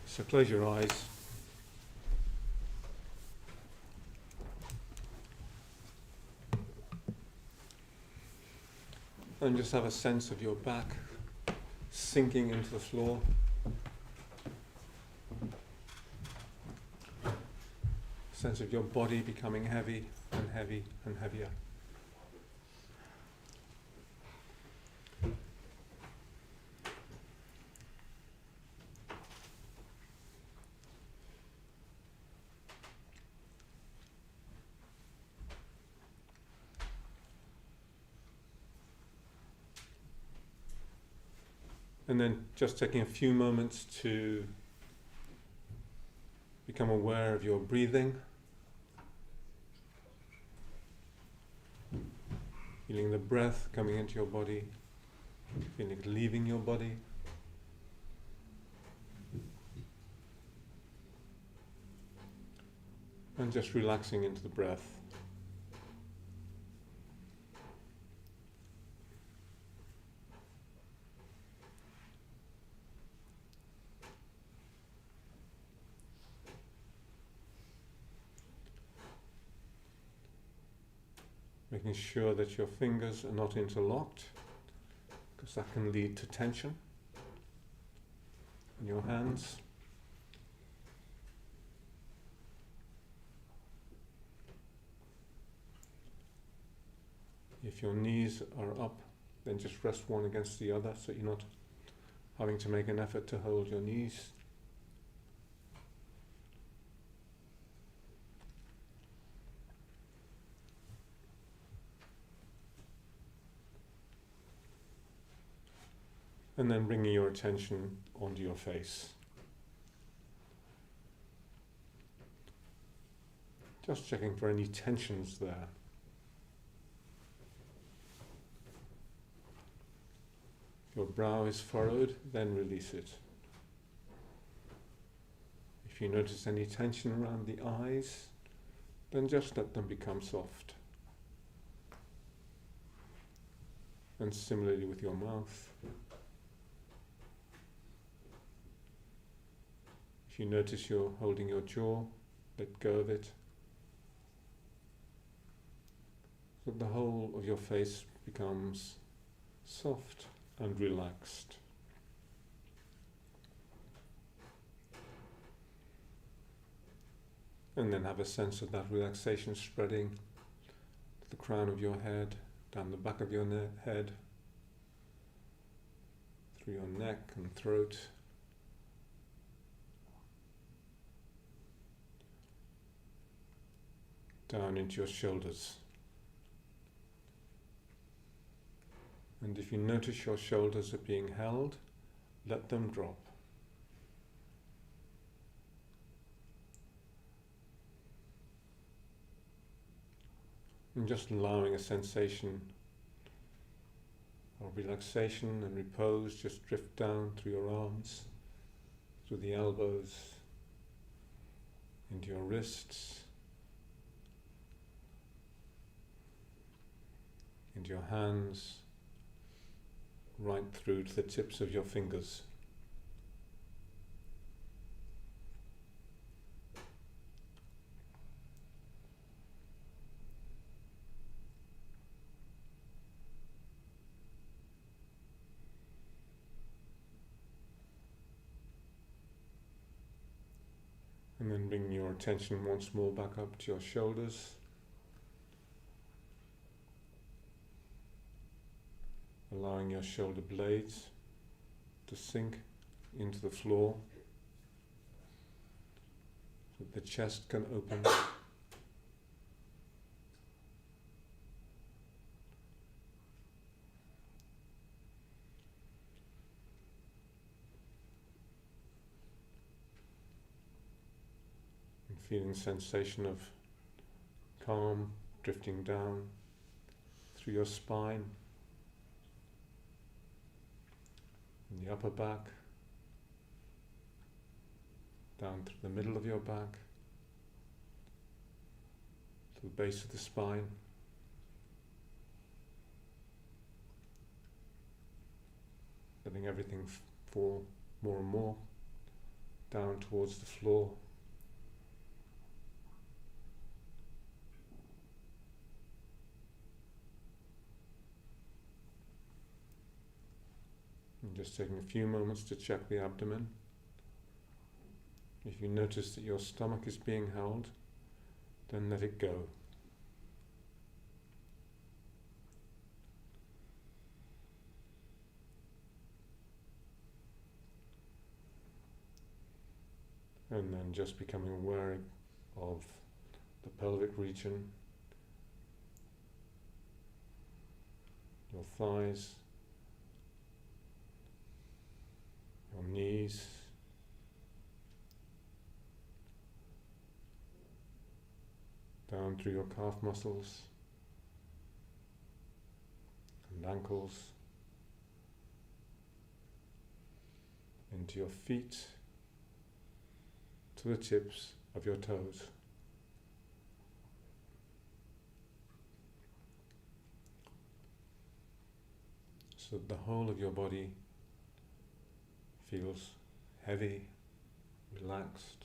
So close your eyes. And just have a sense of your back sinking into the floor. Sense of your body becoming heavy and heavy and heavier. And then just taking a few moments to become aware of your breathing. Feeling the breath coming into your body, feeling it leaving your body. And just relaxing into the breath. Making sure that your fingers are not interlocked, because that can lead to tension in your hands. If your knees are up, then just rest one against the other so you're not having to make an effort to hold your knees. And then bringing your attention onto your face. Just checking for any tensions there. If your brow is furrowed, then release it. If you notice any tension around the eyes, then just let them become soft. And similarly with your mouth. If you notice you're holding your jaw, let go of it. So the whole of your face becomes soft and relaxed. And then have a sense of that relaxation spreading to the crown of your head, down the back of your head, through your neck and throat. Down into your shoulders. And if you notice your shoulders are being held, let them drop. And just allowing a sensation of relaxation and repose just drift down through your arms, through the elbows, into your wrists, into your hands, right through to the tips of your fingers. And then bring your attention once more back up to your shoulders. Allowing your shoulder blades to sink into the floor so that the chest can open. And feeling sensation of calm drifting down through your spine, in the upper back, down through the middle of your back, to the base of the spine, letting everything fall more and more down towards the floor. And just taking a few moments to check the abdomen. If you notice that your stomach is being held, then let it go. And then just becoming aware of the pelvic region, your thighs, your knees, down through your calf muscles and ankles, into your feet, to the tips of your toes. So that the whole of your body feels heavy, relaxed.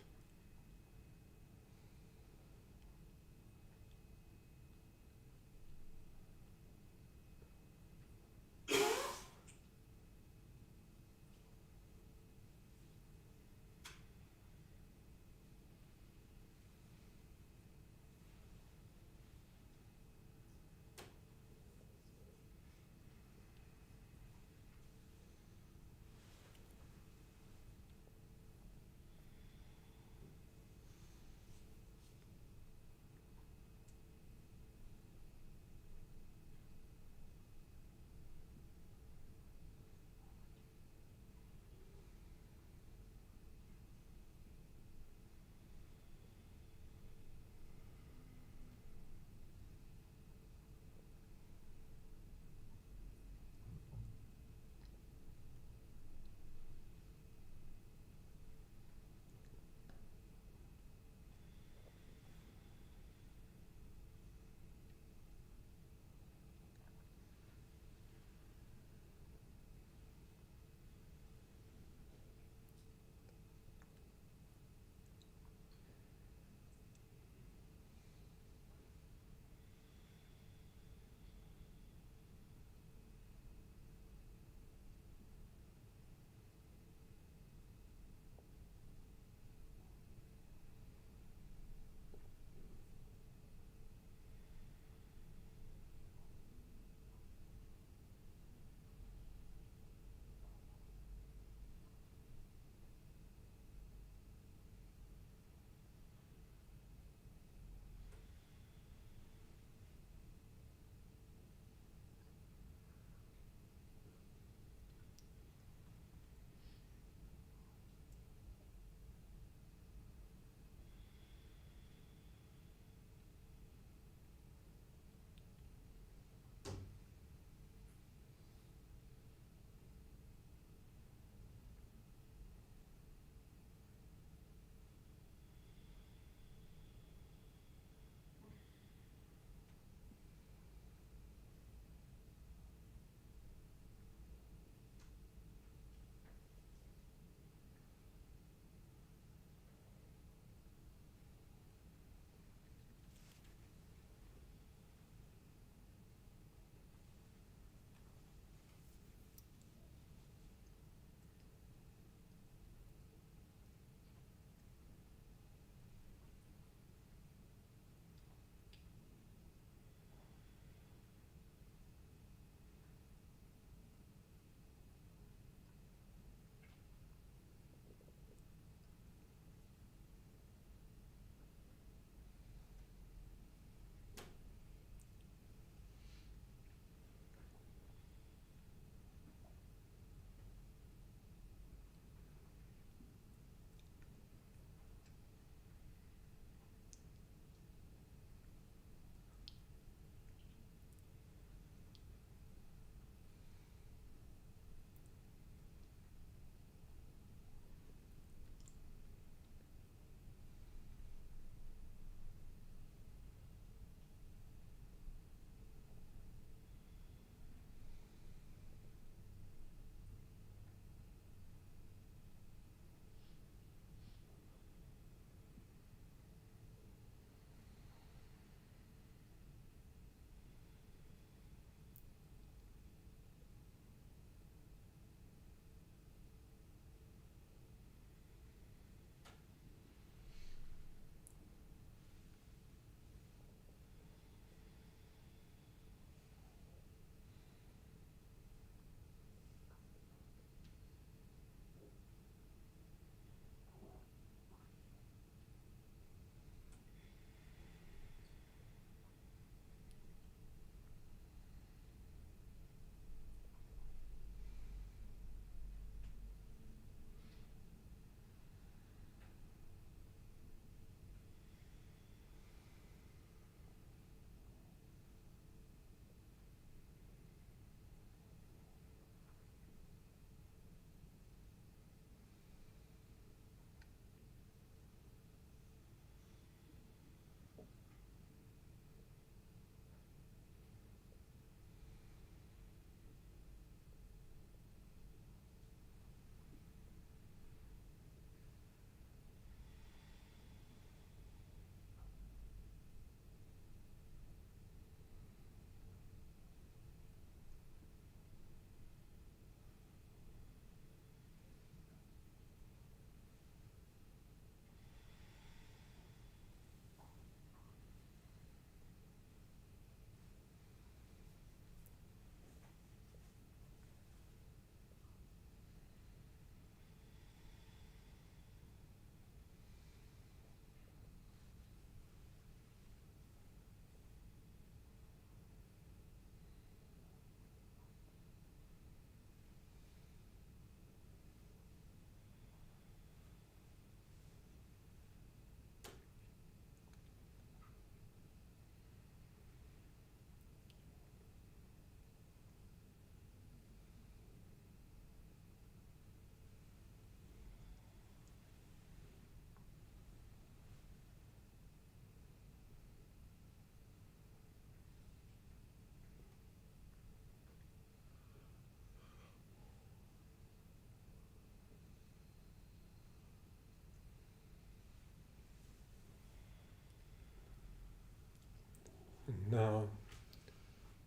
Now,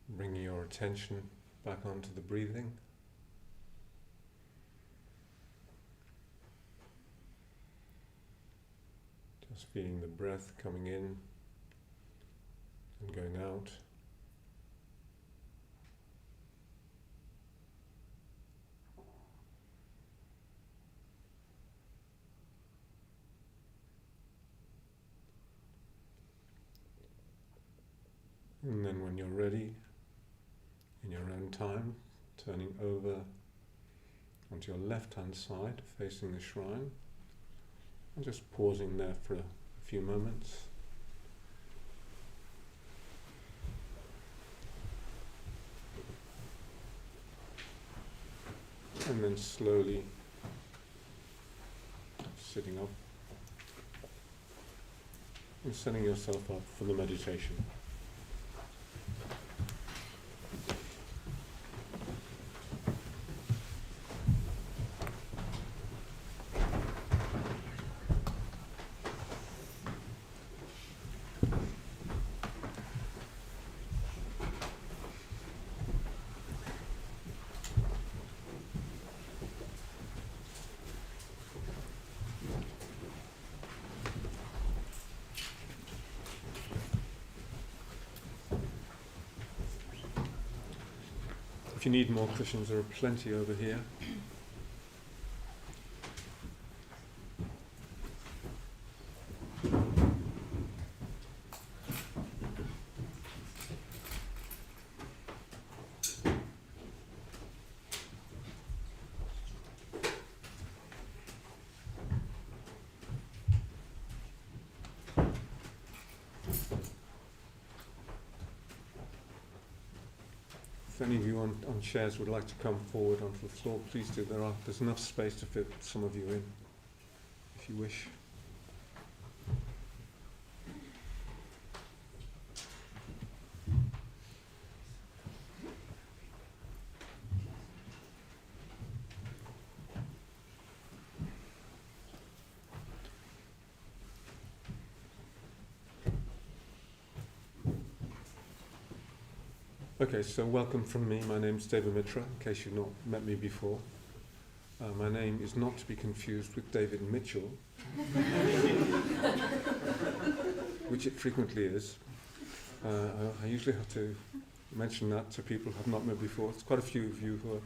bring your attention back onto the breathing. Just feeling the breath coming in and going out. And then when you're ready, in your own time, turning over onto your left-hand side, facing the shrine, and just pausing there for a few moments. And then slowly sitting up and setting yourself up for the meditation. If you need more cushions, there are plenty over here. If any of you on chairs would like to come forward onto the floor, please do. There's enough space to fit some of you in, if you wish. Okay, so welcome from me. My name's David Mitra, in case you've not met me before. My name is not to be confused with David Mitchell, which it frequently is. I usually have to mention that to people who have not met before. There's quite a few of you who are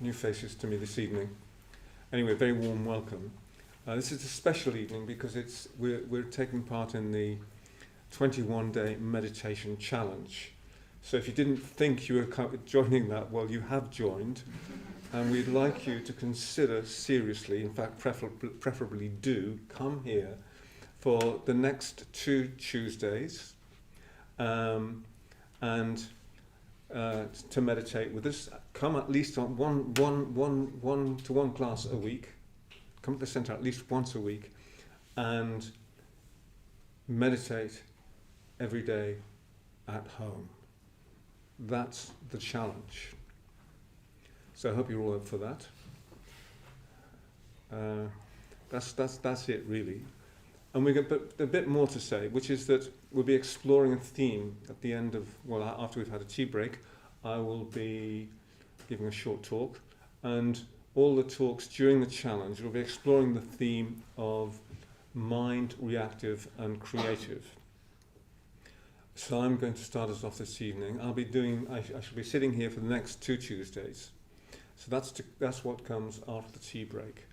new faces to me this evening. Anyway, very warm welcome. This is a special evening because we're taking part in the 21-day meditation challenge. So if you didn't think you were joining that, well, you have joined, and we'd like you to consider seriously, in fact, preferably do, come here for the next 2 Tuesdays and to meditate with us. Come at least on one class a week. Come to the centre at least once a week and meditate every day at home. That's the challenge. So I hope you're all up for that. That's it really. And we've got a bit more to say, which is that we'll be exploring a theme at the end of, well, after we've had a tea break. I will be giving a short talk, and all the talks during the challenge will be exploring the theme of mind, reactive and creative. So I'm going to start us off this evening. I shall be sitting here for the next 2 Tuesdays. So that's what comes after the tea break.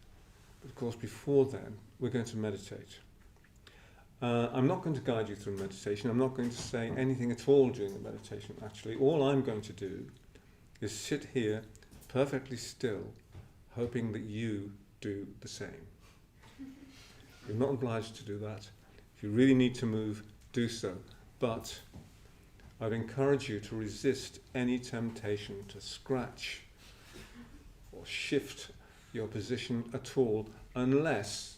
But of course, before then, we're going to meditate. I'm not going to guide you through meditation. I'm not going to say anything at all during the meditation, actually. All I'm going to do is sit here perfectly still, hoping that you do the same. You're not obliged to do that. If you really need to move, do so. But I'd encourage you to resist any temptation to scratch or shift your position at all, unless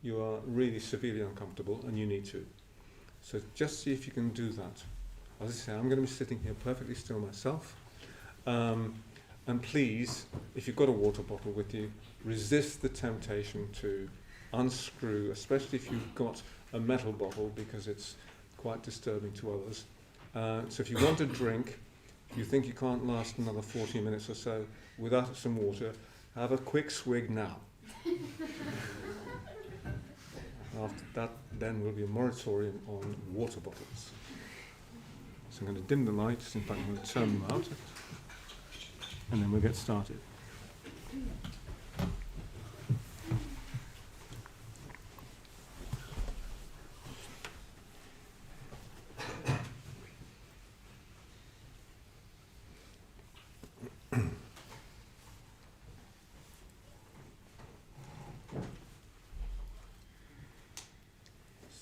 you are really severely uncomfortable and you need to. So just see if you can do that. As I say, I'm going to be sitting here perfectly still myself. And please, if you've got a water bottle with you, resist the temptation to unscrew, especially if you've got a metal bottle, because it's quite disturbing to others. So if you want a drink, if you think you can't last another 40 minutes or so without some water, have a quick swig now. After that, then will be a moratorium on water bottles. So I'm going to dim the lights, in fact I'm going to turn them out, and then we'll get started.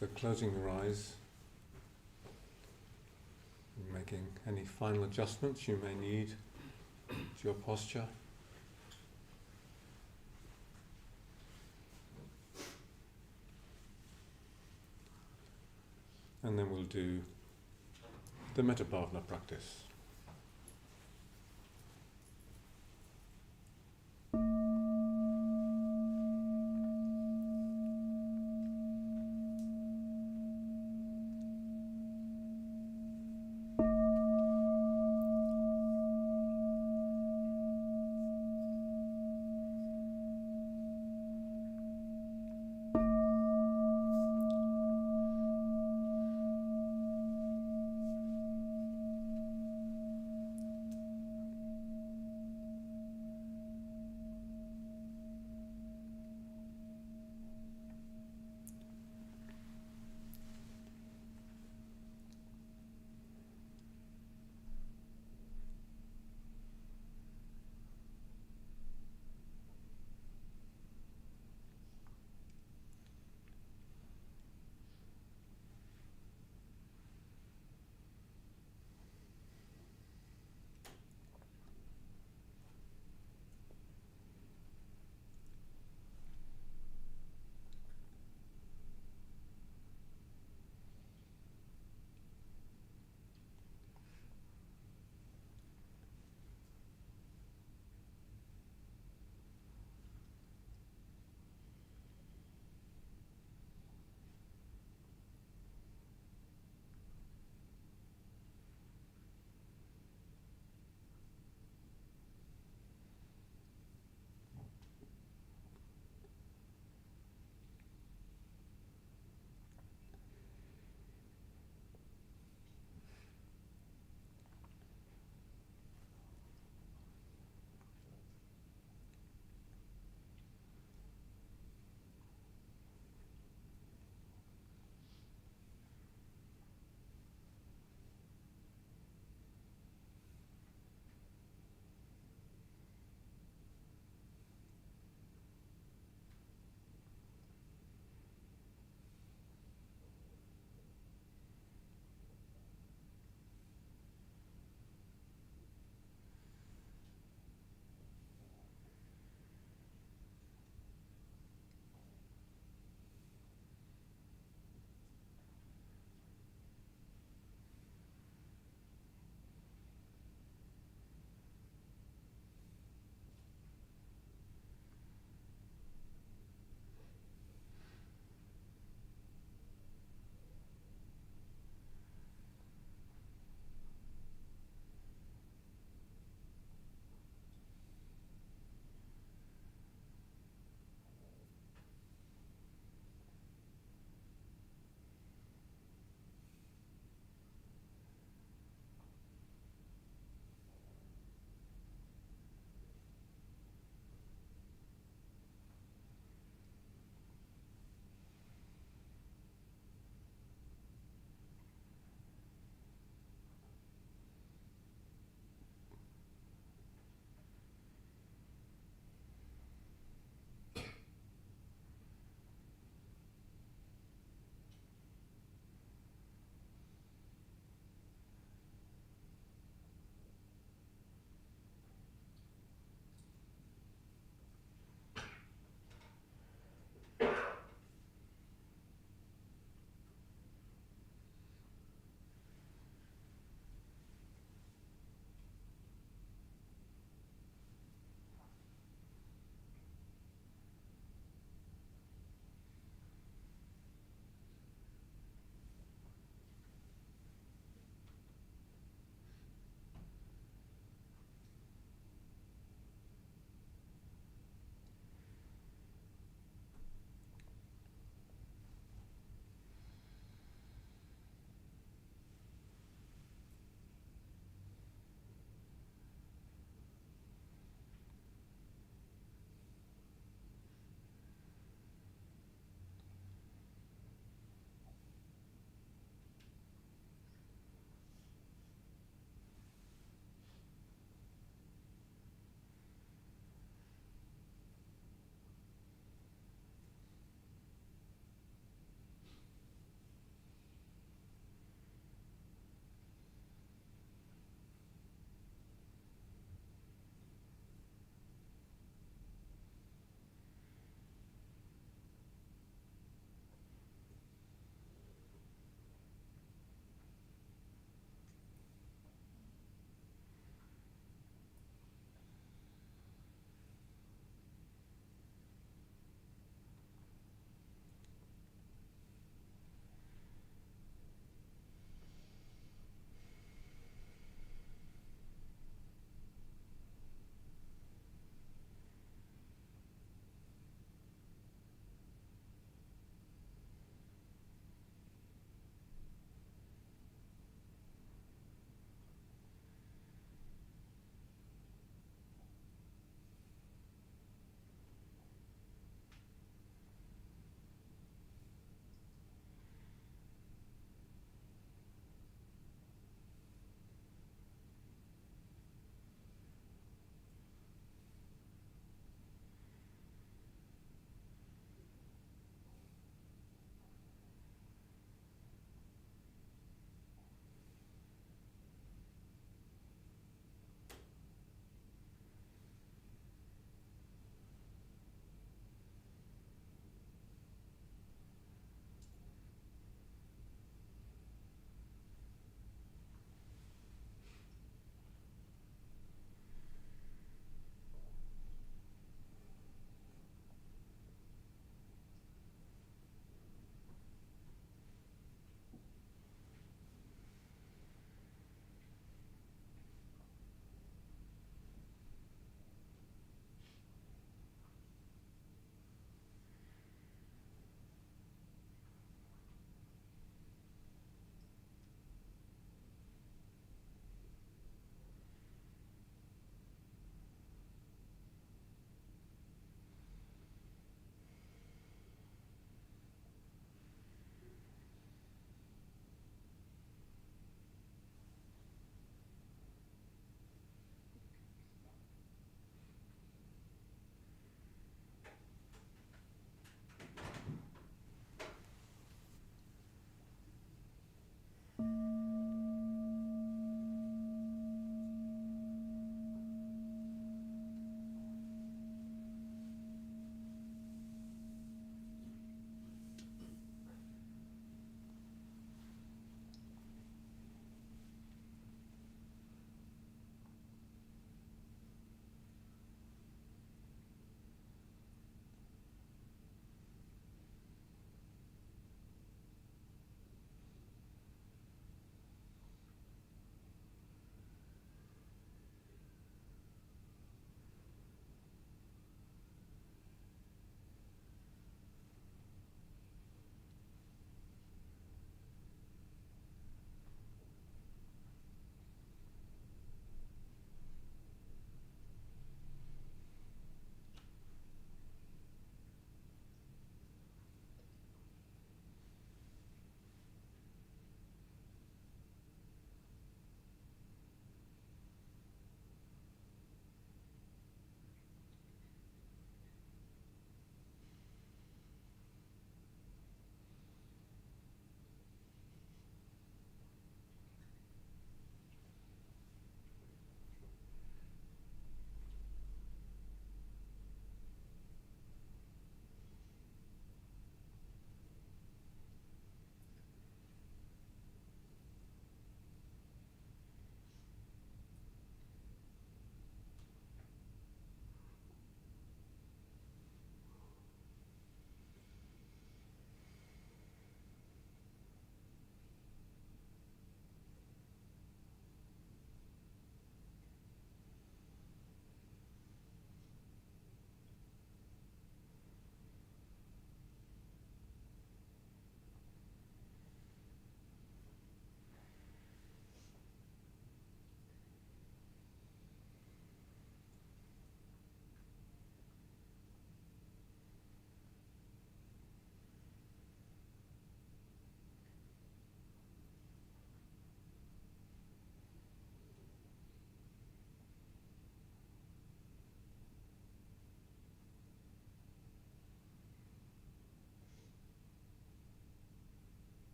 So closing your eyes, making any final adjustments you may need to your posture. And then we'll do the Metabhavana practice.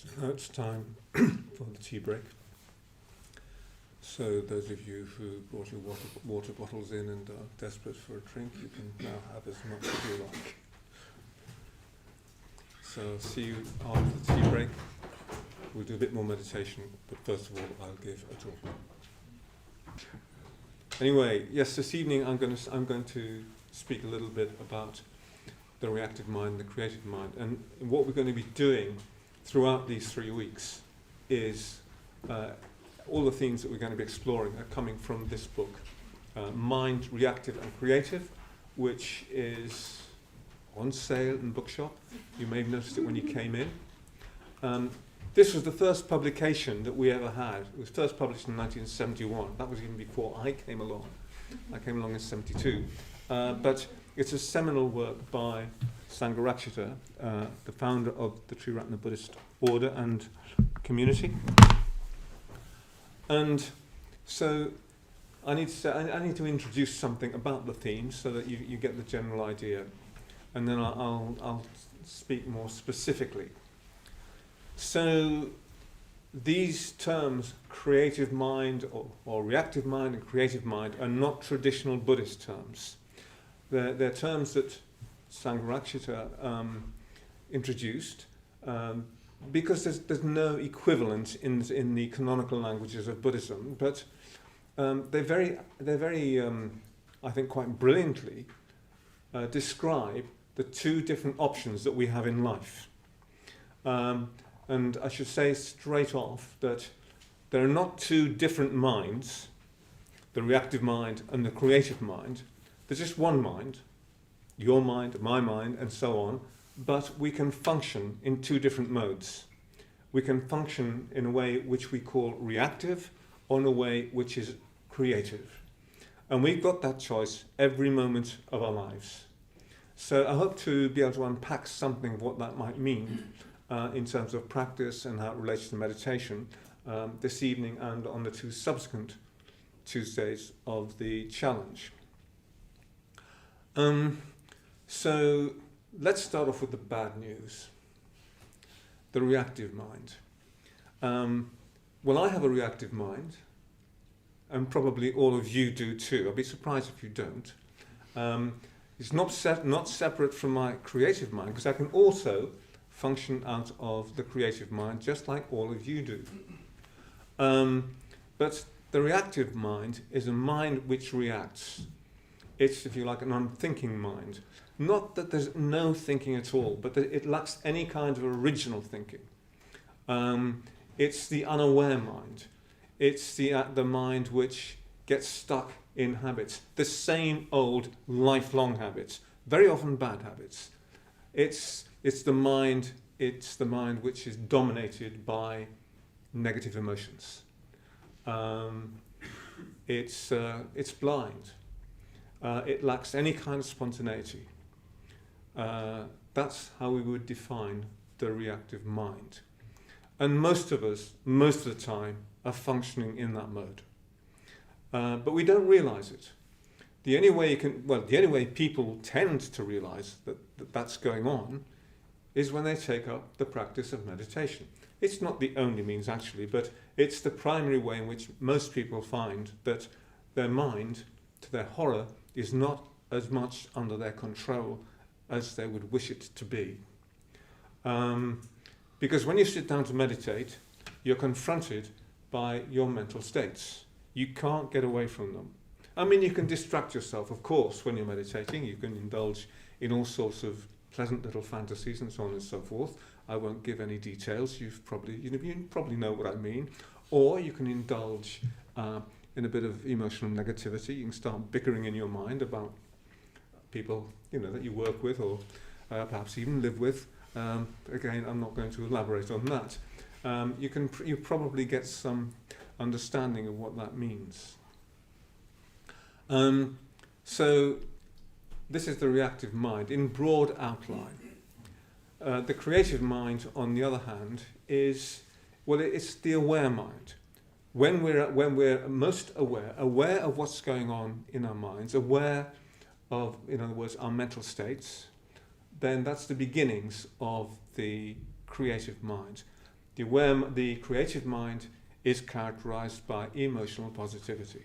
So now it's time for the tea break. So those of you who brought your water bottles in and are desperate for a drink, you can now have as much as you like. So I'll see you after the tea break. We'll do a bit more meditation, but first of all I'll give a talk. Anyway, yes, this evening I'm going to speak a little bit about the reactive mind, the creative mind, and what we're going to be doing throughout these 3 weeks is all the themes that we're going to be exploring are coming from this book, Mind, Reactive and Creative, which is on sale in bookshop. You may have noticed it when you came in. This was the first publication that we ever had. It was first published in 1971. That was even before I came along. I came along in 72. But it's a seminal work by Sangharakshita, the founder of the Triratna Buddhist order and community. And so I need to introduce something about the themes so that you get the general idea, and then I'll speak more specifically. So these terms, creative mind or reactive mind and creative mind, are not traditional Buddhist terms. They're terms that Sangharakshita introduced because there's no equivalent in the canonical languages of Buddhism, but they're very I think quite brilliantly describe the two different options that we have in life. And I should say straight off that there are not two different minds, the reactive mind and the creative mind. There's just one mind, your mind, my mind, and so on, but we can function in two different modes. We can function in a way which we call reactive, or in a way which is creative. And we've got that choice every moment of our lives. So I hope to be able to unpack something of what that might mean in terms of practice and how it relates to meditation this evening and on the two subsequent Tuesdays of the challenge. So let's start off with the bad news. The reactive mind. Well, I have a reactive mind, and probably all of you do too. I'd be surprised if you don't. It's not separate from my creative mind, because I can also function out of the creative mind, just like all of you do. But the reactive mind is a mind which reacts. It's, if you like, an unthinking mind. Not that there's no thinking at all, but that it lacks any kind of original thinking. It's the unaware mind. It's the mind which gets stuck in habits, the same old lifelong habits, very often bad habits. It's the mind which is dominated by negative emotions. It's blind. It lacks any kind of spontaneity. That's how we would define the reactive mind. And most of us, most of the time, are functioning in that mode. But we don't realize it. The only way people tend to realize that that's going on is when they take up the practice of meditation. It's not the only means actually, but it's the primary way in which most people find that their mind, to their horror, is not as much under their control as they would wish it to be. Because when you sit down to meditate, you're confronted by your mental states. You can't get away from them. I mean, you can distract yourself, of course, when you're meditating. You can indulge in all sorts of pleasant little fantasies and so on and so forth. I won't give any details. You probably know what I mean. Or you can indulge in a bit of emotional negativity. You can start bickering in your mind about people, that you work with or perhaps even live with. Again, I'm not going to elaborate on that. You probably get some understanding of what that means. So this is the reactive mind in broad outline. The creative mind, on the other hand, it's the aware mind. When we're most aware of what's going on in our minds, aware of, in other words, our mental states, then that's the beginnings of the creative mind. the creative mind is characterized by emotional positivity.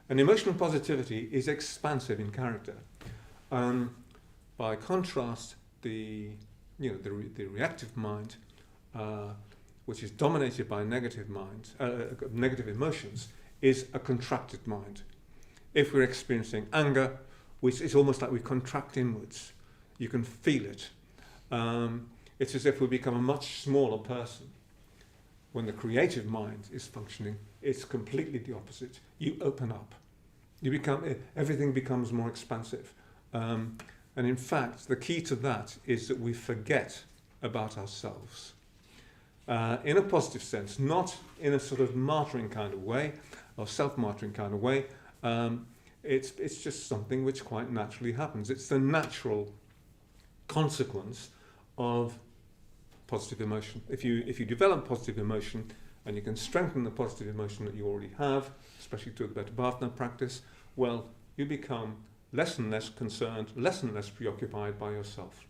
And emotional positivity is expansive in character. By contrast, the reactive mind, which is dominated by negative emotions, is a contracted mind. If we're experiencing anger, which is almost like we contract inwards, you can feel it. It's as if we become a much smaller person. When the creative mind is functioning, it's completely the opposite. You open up. Everything becomes more expansive. And in fact, the key to that is that we forget about ourselves. In a positive sense, not in a sort of martyring kind of way, or self-martyring kind of way. It's just something which quite naturally happens. It's the natural consequence of positive emotion. If you develop positive emotion and you can strengthen the positive emotion that you already have, especially through the better partner practice, well, you become less and less concerned, less and less preoccupied by yourself.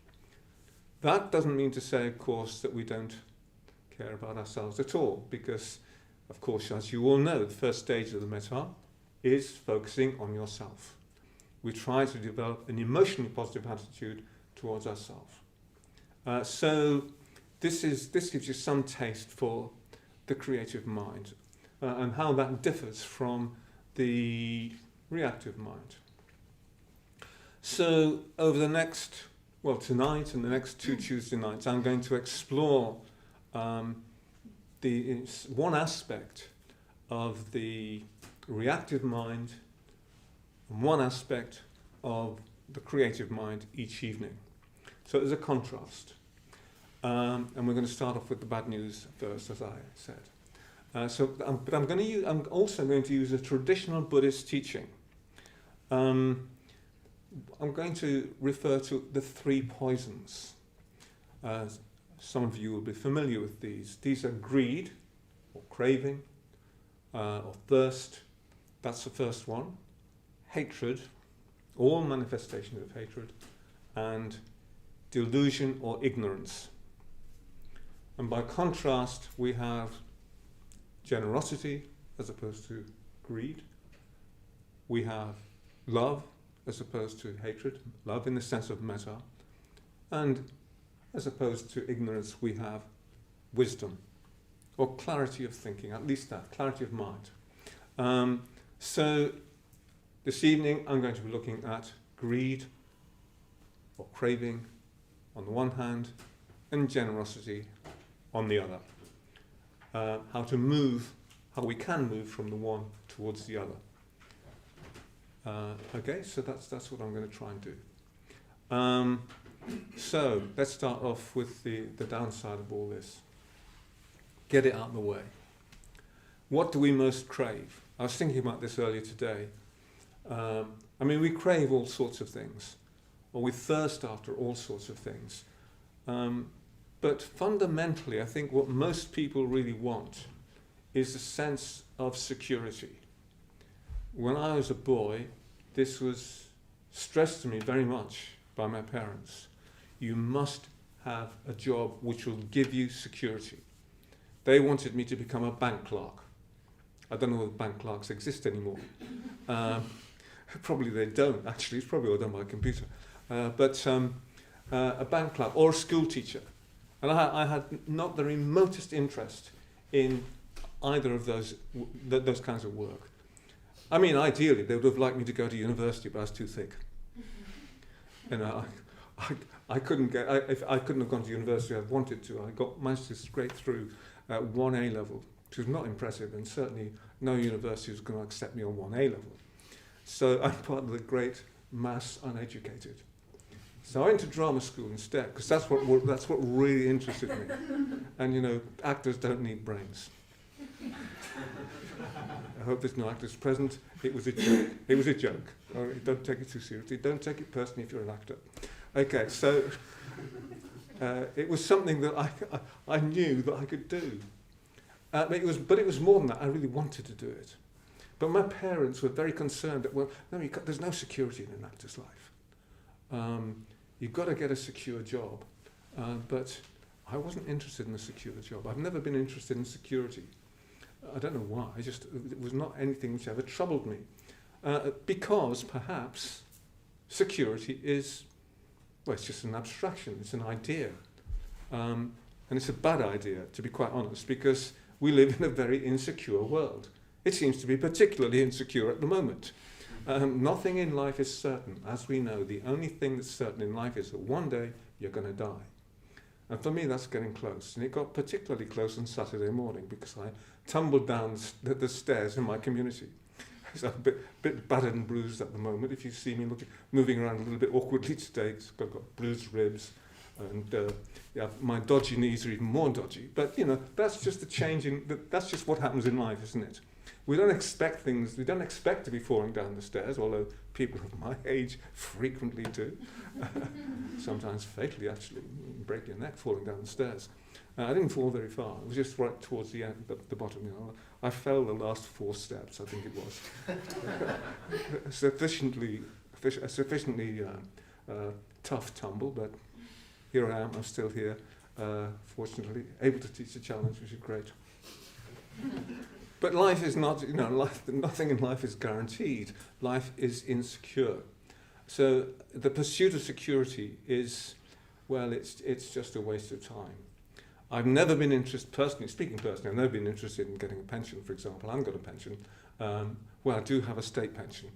That doesn't mean to say, of course, that we don't care about ourselves at all, because, of course, as you all know, the first stage of the metta is focusing on yourself. We try to develop an emotionally positive attitude towards ourselves. So this gives you some taste for the creative mind and how that differs from the reactive mind. So over the next, tonight and the next 2 Tuesday nights, I'm going to explore one aspect of the reactive mind and one aspect of the creative mind each evening. So there's a contrast. And we're going to start off with the bad news first, as I said. I'm also going to use a traditional Buddhist teaching. I'm going to refer to the 3 poisons. Some of you will be familiar with these. These are greed, or craving, or thirst. That's the first one. Hatred, all manifestations of hatred, and delusion or ignorance. And by contrast, we have generosity as opposed to greed. We have love as opposed to hatred, love in the sense of metta. And as opposed to ignorance, we have wisdom, or clarity of thinking, at least that, clarity of mind. So this evening, I'm going to be looking at greed, or craving, on the one hand, and generosity on the other. How we can move from the one towards the other. Okay, so that's what I'm going to try and do. So let's start off with the downside of all this. Get it out of the way. What do we most crave? I was thinking about this earlier today. We crave all sorts of things, or we thirst after all sorts of things. But fundamentally, I think what most people really want is a sense of security. When I was a boy, this was stressed to me very much by my parents. You must have a job which will give you security. They wanted me to become a bank clerk. I don't know if bank clerks exist anymore. Probably they don't, actually. It's probably all done by a computer. But a bank clerk or a school teacher. And I had not the remotest interest in either of those kinds of work. Ideally, they would have liked me to go to university, but I was too thick. I couldn't if I couldn't have gone to university I wanted to. I managed to scrape through 1A level, which was not impressive, and certainly no university was going to accept me on 1A level. So I'm part of the great mass uneducated. So I went to drama school instead, because that's what really interested me. And actors don't need brains. I hope there's no actors present. It was a joke. It was a joke. Don't take it too seriously. Don't take it personally if you're an actor. Okay, so it was something that I knew that I could do. But it was more than that. I really wanted to do it. But my parents were very concerned that, there's no security in an actor's life. You've got to get a secure job. But I wasn't interested in a secure job. I've never been interested in security. I don't know why. It was not anything which ever troubled me. Because perhaps security is, well, it's just an abstraction. It's an idea. And it's a bad idea, to be quite honest, because we live in a very insecure world. It seems to be particularly insecure at the moment. Nothing in life is certain. As we know, the only thing that's certain in life is that one day you're going to die. And for me, that's getting close. And it got particularly close on Saturday morning because I tumbled down the stairs in my community. So I'm a bit battered and bruised at the moment. If you see me moving around a little bit awkwardly today, because I've got bruised ribs. And my dodgy knees are even more dodgy. But, that's just the change that's just what happens in life, isn't it? We don't expect things, we don't expect to be falling down the stairs, although people of my age frequently do. Sometimes fatally, actually, break your neck falling down the stairs. I didn't fall very far, it was just right towards the end, the bottom. I fell the last 4 steps, I think it was. Sufficiently tough tumble, but here I am, I'm still here, fortunately, able to teach a challenge, which is great. But life is not, nothing in life is guaranteed. Life is insecure. So the pursuit of security is, well, it's just a waste of time. I've never been interested, I've never been interested in getting a pension, for example. I haven't got a pension. Well, I do have a state pension,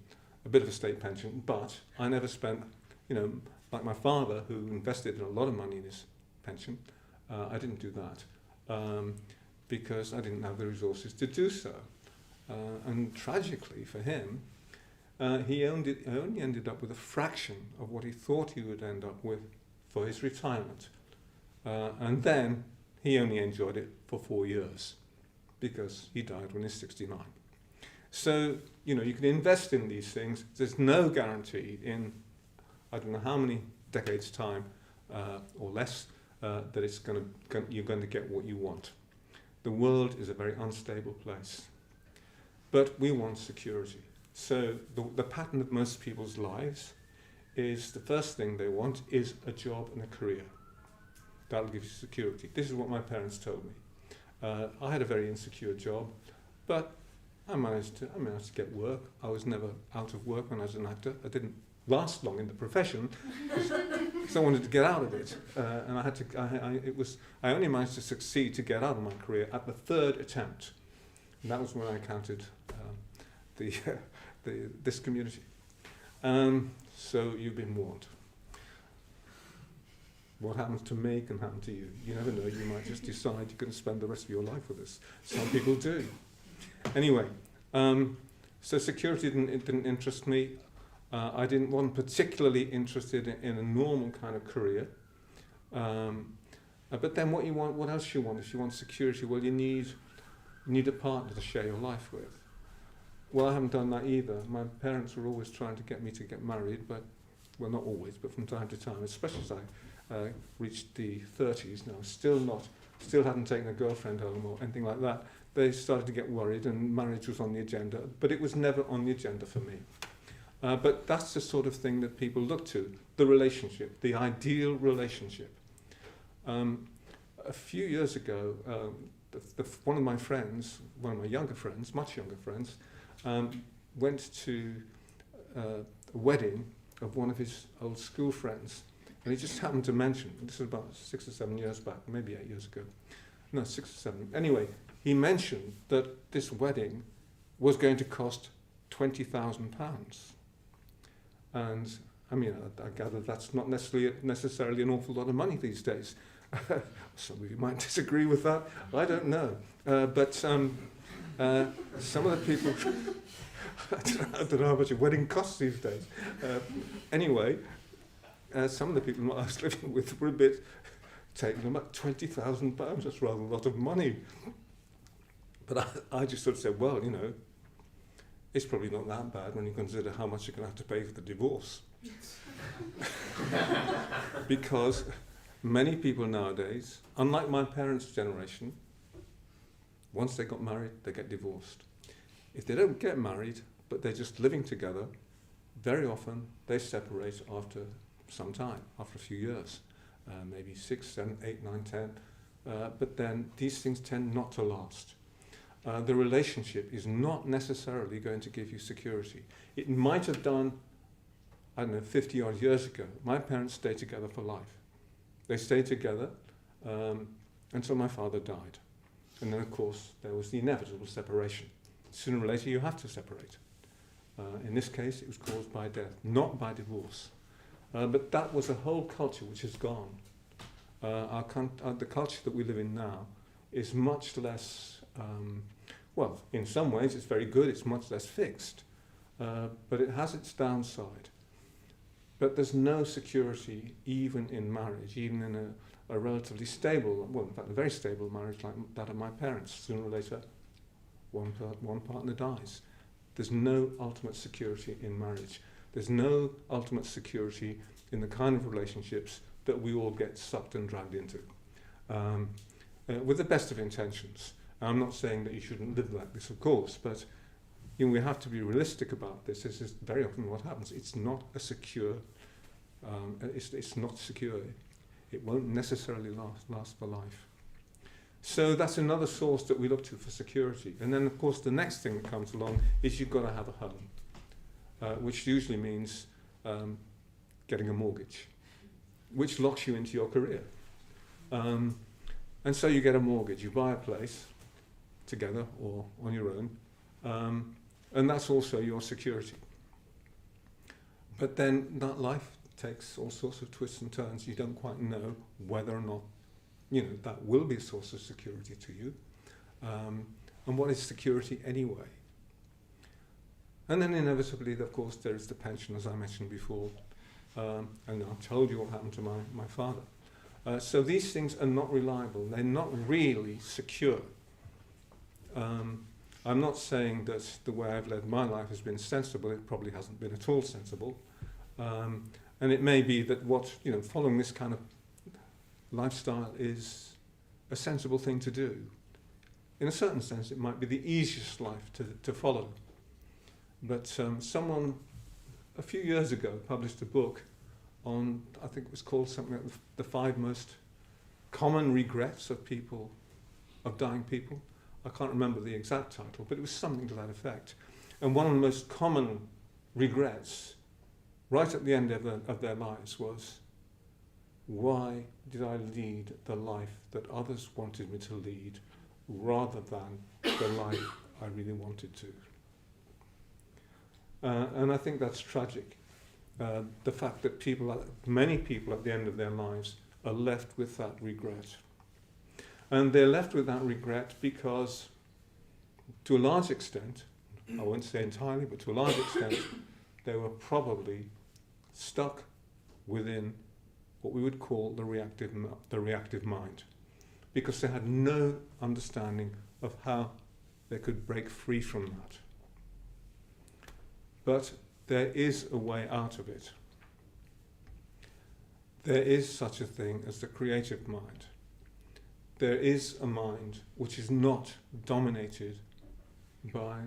a bit of a state pension, but I never spent, like my father, who invested a lot of money in his pension, I didn't do that. Because I didn't have the resources to do so. And tragically for him, he only ended up with a fraction of what he thought he would end up with for his retirement. And then he only enjoyed it for 4 years because he died when he was 69. So, you can invest in these things. There's no guarantee in, I don't know how many decades' time or less, that you're going to get what you want. The world is a very unstable place. But we want security. So the pattern of most people's lives is the first thing they want is a job and a career. That'll give you security. This is what my parents told me. I had a very insecure job, but I managed to get work. I was never out of work when I was an actor. I didn't last long in the profession because I wanted to get out of it, and I only managed to succeed to get out of my career at the 3rd attempt, and that was when I encountered this community. So you've been warned. What happens to me can happen to you. You never know. You might just decide you're going to spend the rest of your life with us. Some people do. Anyway, so security didn't interest me. I wasn't particularly interested in a normal kind of career. But then what else you want? If you want security, well, you need a partner to share your life with. Well, I haven't done that either. My parents were always trying to get me to get married, but, well, not always, but from time to time, especially as I reached the 30s now, still hadn't taken a girlfriend home or anything like that. They started to get worried and marriage was on the agenda, but it was never on the agenda for me. But that's the sort of thing that people look to, the relationship, the ideal relationship. A few years ago, one of my friends, one of my younger friends, much younger friends, went to a wedding of one of his old school friends. And he just happened to mention, this was about 6 or 7 years back, maybe 8 years ago. No, 6 or 7. Anyway, he mentioned that this wedding was going to cost £20,000. And I mean, I gather that's not necessarily an awful lot of money these days. Some of you might disagree with that. I don't know. But some of the people, I don't know how much a wedding costs these days. Anyway, some of the people I was living with were a bit taken about £20,000. That's rather a lot of money. But I just sort of said, well, it's probably not that bad when you consider how much you're going to have to pay for the divorce. Because many people nowadays, unlike my parents' generation, once they got married, they get divorced. If they don't get married, but they're just living together, very often they separate after some time, after a few years. maybe 6, 7, 8, 9, 10. But then these things tend not to last. The relationship is not necessarily going to give you security. It might have done, I don't know, 50 odd years ago. My parents stayed together for life. They stayed together until my father died. And then, of course, there was the inevitable separation. Sooner or later, you have to separate. In this case, it was caused by death, not by divorce. But that was a whole culture which is gone. The culture that we live in now is much less, well, in some ways it's very good, it's much less fixed. But it has its downside. But there's no security even in marriage, even in a relatively stable, well, in fact, a very stable marriage like that of my parents. Sooner or later, one partner dies. There's no ultimate security in marriage. There's no ultimate security in the kind of relationships that we all get sucked and dragged into, with the best of intentions. I'm not saying that you shouldn't live like this, of course, but we have to be realistic about this. This is very often what happens. It's not a secure. It's not secure. It won't necessarily last for life. So that's another source that we look to for security. And then, of course, the next thing that comes along is you've got to have a home, which usually means getting a mortgage, which locks you into your career. And so you get a mortgage. You buy a place together or on your own, and that's also your security. But then that life takes all sorts of twists and turns. You don't quite know whether or not that will be a source of security to you. And what is security anyway? And then inevitably, of course, there is the pension, as I mentioned before. And I've told you what happened to my father. So these things are not reliable. They're not really secure. I'm not saying that the way I've led my life has been sensible. It probably hasn't been at all sensible. And it may be that following this kind of lifestyle is a sensible thing to do. In a certain sense, it might be the easiest life to follow. But someone a few years ago published a book on, I think it was called something like the 5 most common regrets of dying people. I can't remember the exact title, but it was something to that effect. And one of the most common regrets, right at the end of their lives, was, why did I lead the life that others wanted me to lead rather than the life I really wanted to? And I think that's tragic. The fact that many people at the end of their lives are left with that regret. And they're left with that regret because, to a large extent, I won't say entirely, but to a large extent, they were probably stuck within what we would call the reactive mind, because they had no understanding of how they could break free from that. But there is a way out of it. There is such a thing as the creative mind. There is a mind which is not dominated by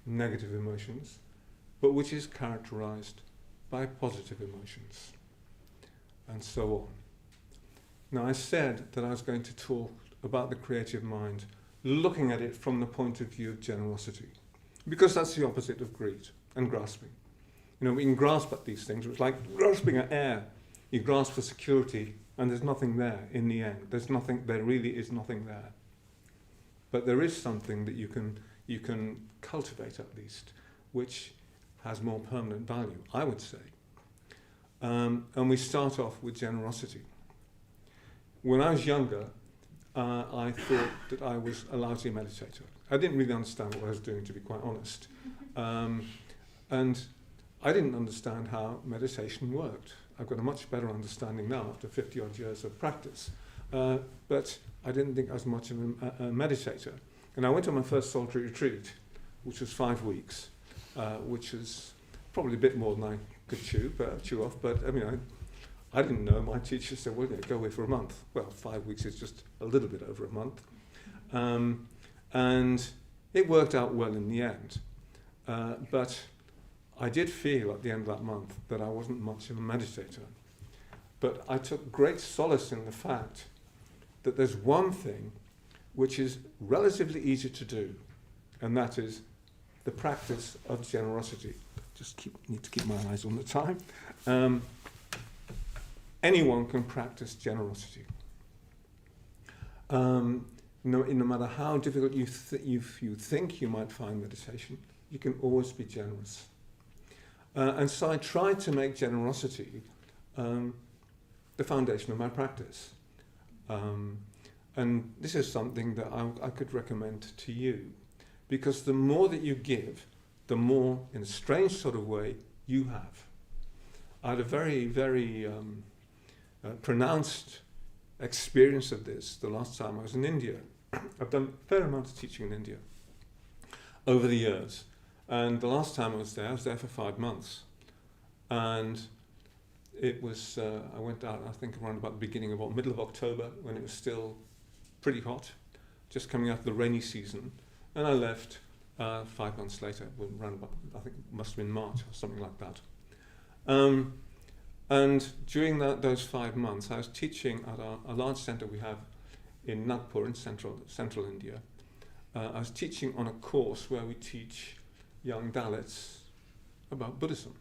negative emotions, but which is characterized by positive emotions, and so on. Now, I said that I was going to talk about the creative mind, looking at it from the point of view of generosity, because that's the opposite of greed and grasping. We can grasp at these things. It's like grasping at air. You grasp for security, and there's nothing there in the end. There really is nothing there. But there is something that you can cultivate at least, which has more permanent value, I would say. And we start off with generosity. When I was younger, I thought that I was a lousy meditator. I didn't really understand what I was doing, to be quite honest. And I didn't understand how meditation worked. I've got a much better understanding now after 50 odd years of practice. But I didn't think I was much of a meditator. And I went on my first solitary retreat, which was 5 weeks, which was probably a bit more than I could chew off. But I didn't know. My teacher said, well, go away for a month. Well, 5 weeks is just a little bit over a month. And it worked out well in the end. But I did feel at the end of that month that I wasn't much of a meditator. But I took great solace in the fact that there's one thing which is relatively easy to do, and that is the practice of generosity. Need to keep my eyes on the time. Anyone can practice generosity. No matter how difficult you think you might find meditation, you can always be generous. And so I tried to make generosity the foundation of my practice. And this is something that I could recommend to you, because the more that you give, the more, in a strange sort of way, you have. I had a very, very pronounced experience of this the last time I was in India. I've done a fair amount of teaching in India over the years. And the last time I was there for 5 months. And it was, I went out, I think, around about the beginning of, middle of October, when it was still pretty hot, just coming out of the rainy season. And I left 5 months later, around about, I think it must have been March or something like that. And during those 5 months, I was teaching at a large centre we have in Nagpur in central India. I was teaching on a course where we teach young Dalits about Buddhism.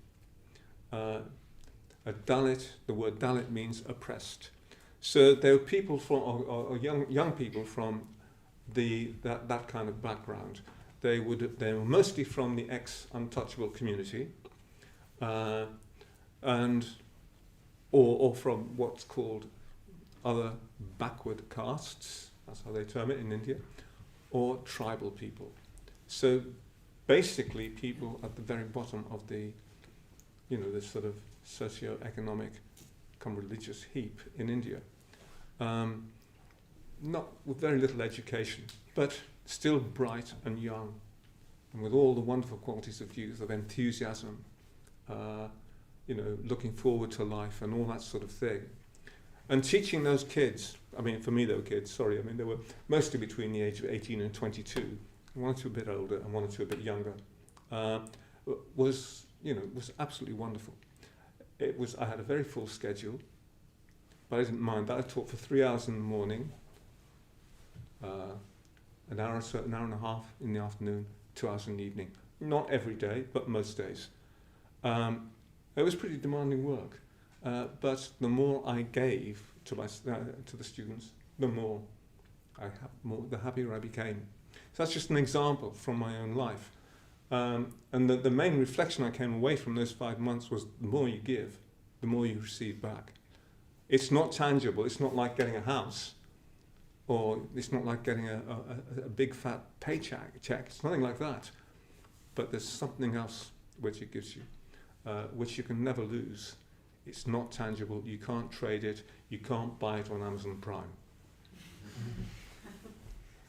A Dalit, the word Dalit means oppressed. So there were people from, or young people from that kind of background. They were mostly from the ex-untouchable community, or from what's called other backward castes, that's how they term it in India, or tribal people. So basically people at the very bottom of the, this sort of socio-economic, religious heap in India. Not with very little education, but still bright and young, and with all the wonderful qualities of youth, of enthusiasm, looking forward to life and all that sort of thing. And teaching those kids, for me they were kids, they were mostly between the age of 18 and 22, one or two a bit older and one or two a bit younger, was absolutely wonderful. I had a very full schedule, but I didn't mind that. I taught for 3 hours in the morning, an hour and a half in the afternoon, 2 hours in the evening. Not every day, but most days. It was pretty demanding work, but the more I gave to the students, the happier I became. So that's just an example from my own life. And the main reflection I came away from those 5 months was the more you give, the more you receive back. It's not tangible. It's not like getting a house, or it's not like getting a big fat paycheck. It's nothing like that. But there's something else which it gives you, which you can never lose. It's not tangible. You can't trade it. You can't buy it on Amazon Prime.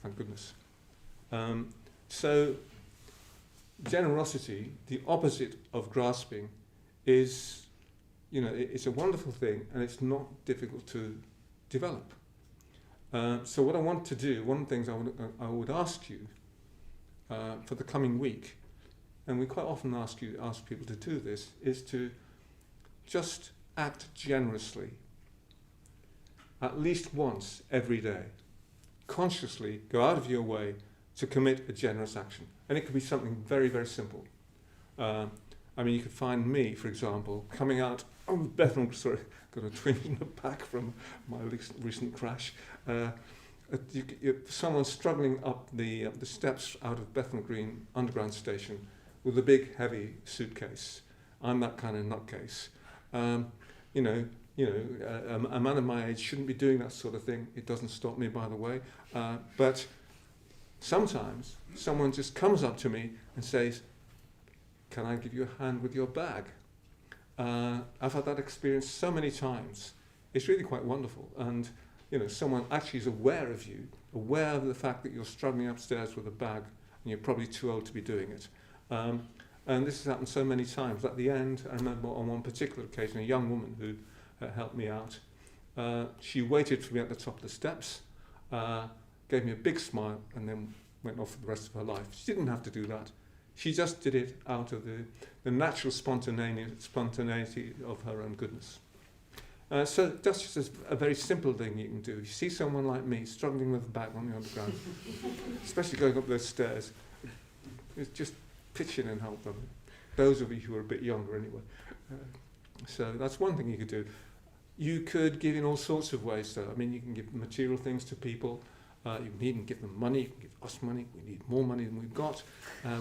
Thank goodness. So generosity, the opposite of grasping, is, it's a wonderful thing, and it's not difficult to develop. So what I want to do, one of the things I would ask you for the coming week, and we quite often ask people to do this, is to just act generously at least once every day. Consciously go out of your way to commit a generous action. And it could be something very, very simple. You could find me, for example, coming out on Bethnal, got a twinge in the back from my recent crash. Someone struggling up the steps out of Bethnal Green Underground Station with a big, heavy suitcase. I'm that kind of nutcase. A man of my age shouldn't be doing that sort of thing. It doesn't stop me, by the way. But sometimes someone just comes up to me and says, "Can I give you a hand with your bag?" I've had that experience so many times. It's really quite wonderful. And someone actually is aware of you, aware of the fact that you're struggling upstairs with a bag, and you're probably too old to be doing it. And this has happened so many times. At the end, I remember on one particular occasion, a young woman who helped me out. She waited for me at the top of the steps, gave me a big smile, and then went off for the rest of her life. She didn't have to do that. She just did it out of the natural spontaneity of her own goodness. So that's just a very simple thing you can do. You see someone like me struggling with the back on the underground, especially going up those stairs, it's just pitch in and help them. Those of you who are a bit younger anyway. So that's one thing you could do. You could give in all sorts of ways though. I mean, you can give material things to people. You can even give them money. You can give us money. We need more money than we've got.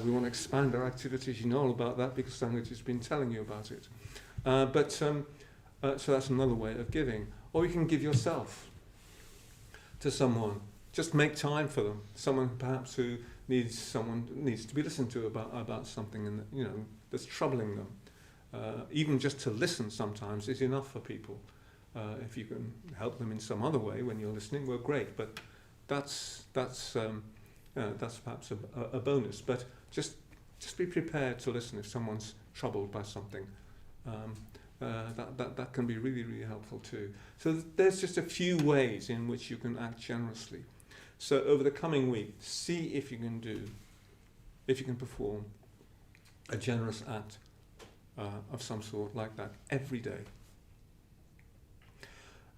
We want to expand our activities. You know all about that because Sangha has been telling you about it. So that's another way of giving. Or you can give yourself to someone. Just make time for them. Someone perhaps who needs to be listened to about something and that's troubling them. Even just to listen sometimes is enough for people. If you can help them in some other way when you're listening, well, great. But that's perhaps a bonus. But just be prepared to listen if someone's troubled by something. That can be really, really helpful too. So there's just a few ways in which you can act generously. So over the coming week, see if you can perform a generous act of some sort like that every day.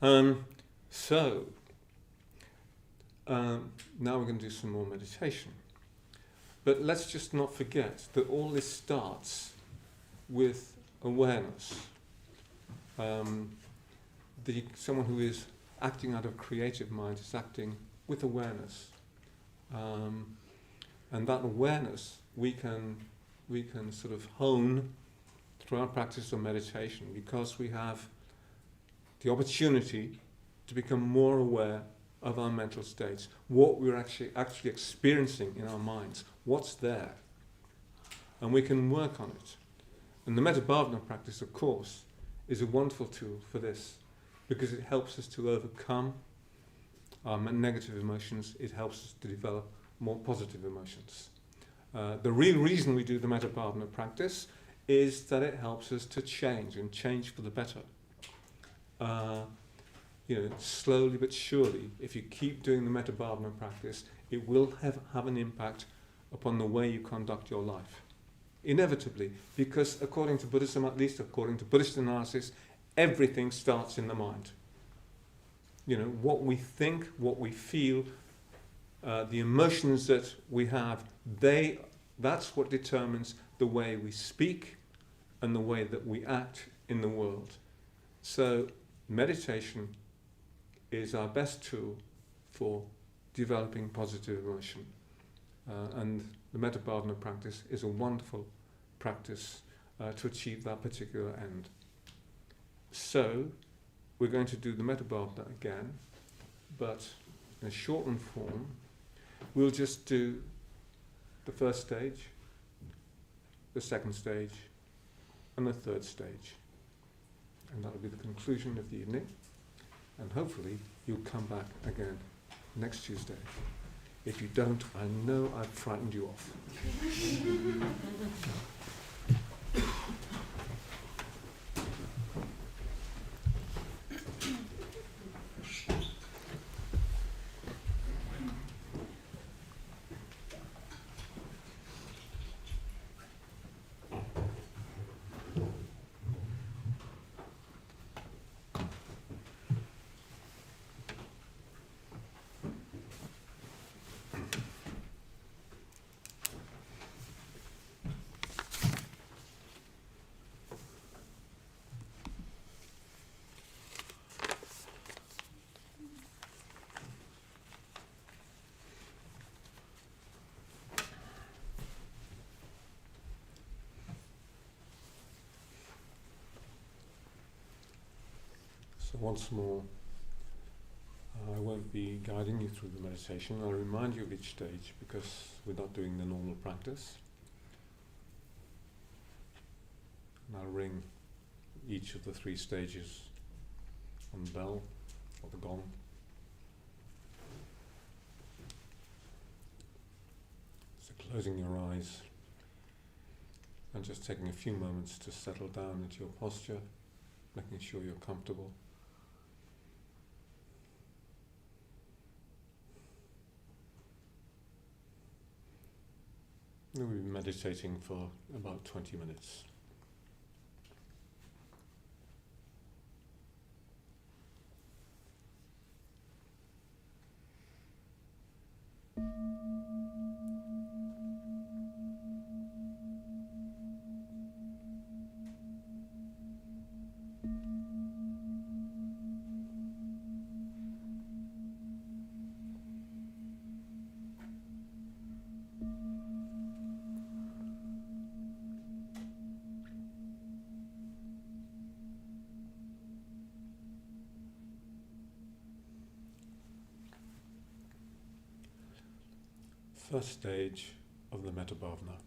Now we're going to do some more meditation. But let's just not forget that all this starts with awareness. Someone who is acting out of creative mind is acting with awareness. And that awareness we can sort of hone through our practice of meditation because we have the opportunity to become more aware of our mental states, what we're actually experiencing in our minds, what's there. And we can work on it. And the Metta-bhavana practice, of course, is a wonderful tool for this because it helps us to overcome our negative emotions. It helps us to develop more positive emotions. The real reason we do the Metta-bhavana practice is that it helps us to change and change for the better. Slowly but surely, if you keep doing the Metta-bhavana practice, it will have an impact upon the way you conduct your life. Inevitably, because according to Buddhism, at least according to Buddhist analysis, everything starts in the mind. What we think, what we feel, the emotions that we have, that's what determines the way we speak and the way that we act in the world. So meditation is our best tool for developing positive emotion. And the Metta-bhavana practice is a wonderful practice to achieve that particular end. So, we're going to do the Metta-bhavana again, but in a shortened form. We'll just do the first stage, the second stage, and the third stage. And that'll be the conclusion of the evening. And hopefully you'll come back again next Tuesday. If you don't, I know I've frightened you off. So once more, I won't be guiding you through the meditation. I'll remind you of each stage because we're not doing the normal practice. And I'll ring each of the 3 stages on the bell or the gong. So closing your eyes and just taking a few moments to settle down into your posture, making sure you're comfortable. We'll be meditating for about 20 minutes. first stage of the metta bhavana.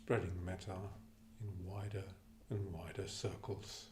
spreading metta in wider and wider circles.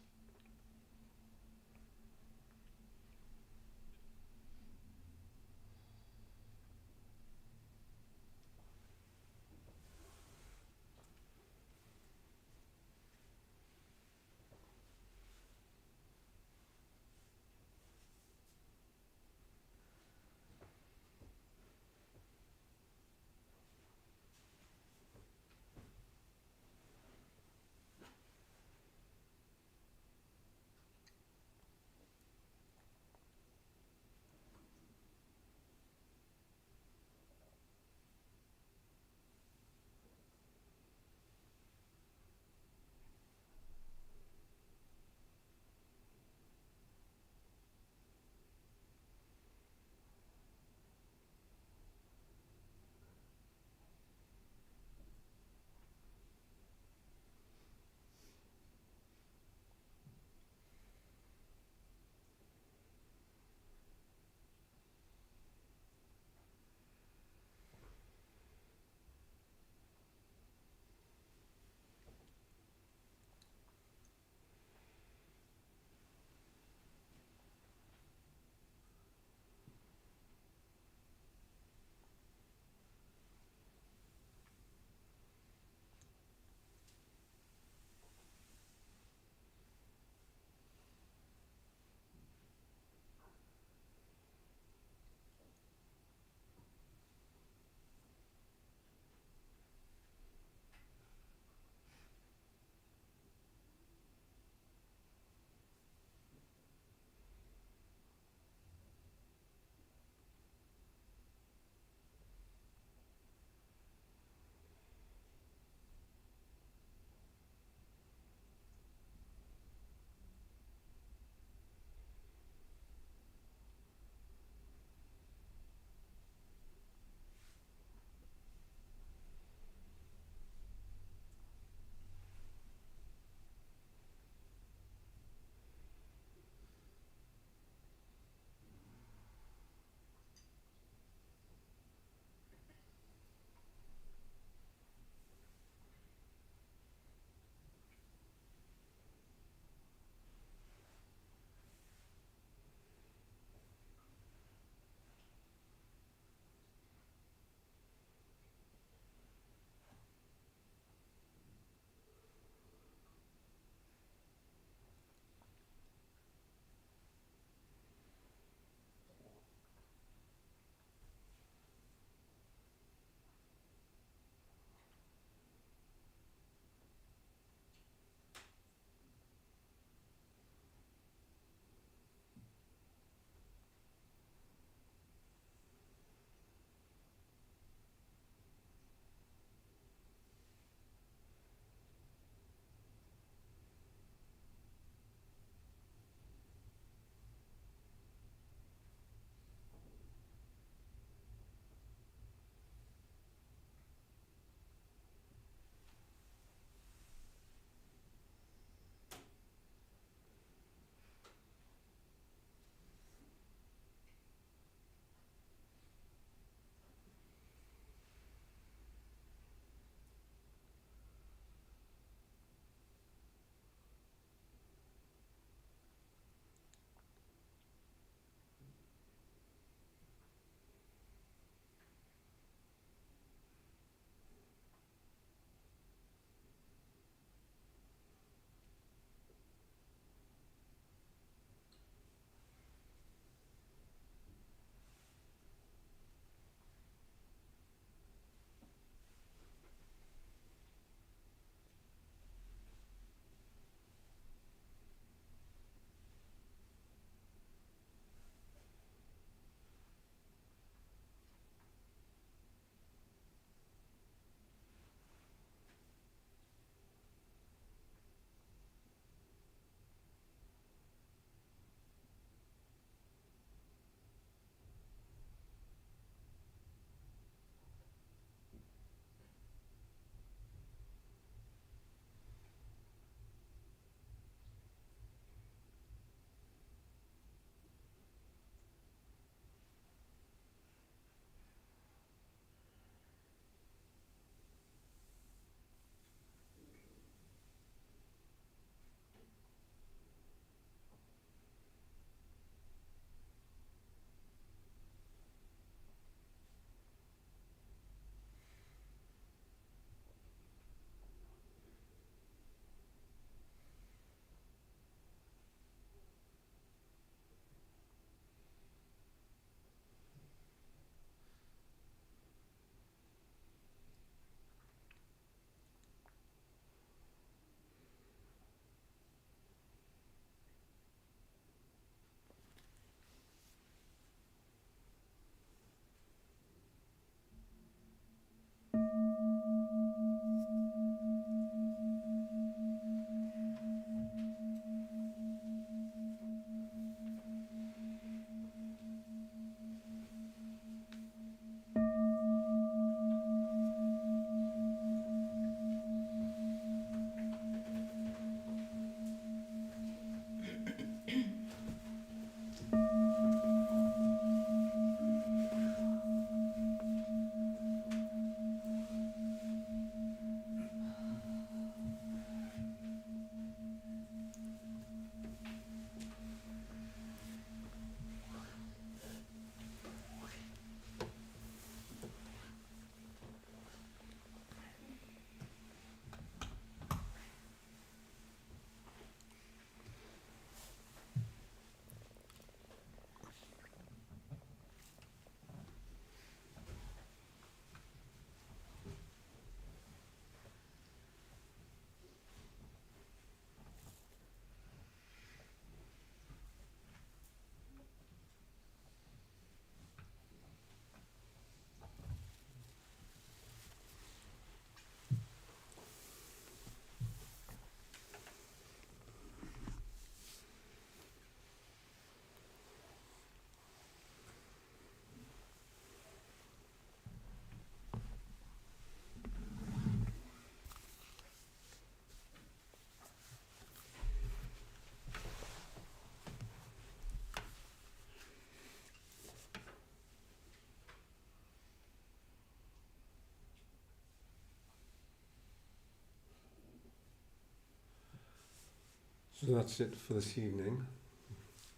So that's it for this evening.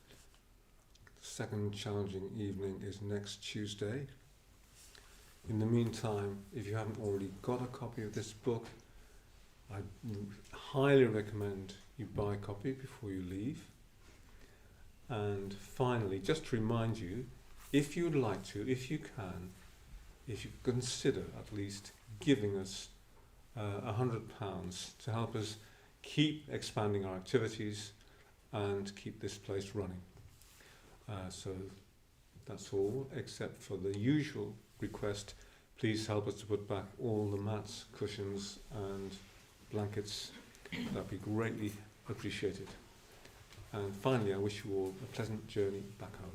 The second challenging evening is next Tuesday. In the meantime, if you haven't already got a copy of this book, I highly recommend you buy a copy before you leave. And finally, just to remind you, if you'd like to, if you can, if you consider at least giving us £100 to help us keep expanding our activities and keep this place running. So that's all, except for the usual request. Please help us to put back all the mats, cushions and blankets. That'd be greatly appreciated. And finally, I wish you all a pleasant journey back home.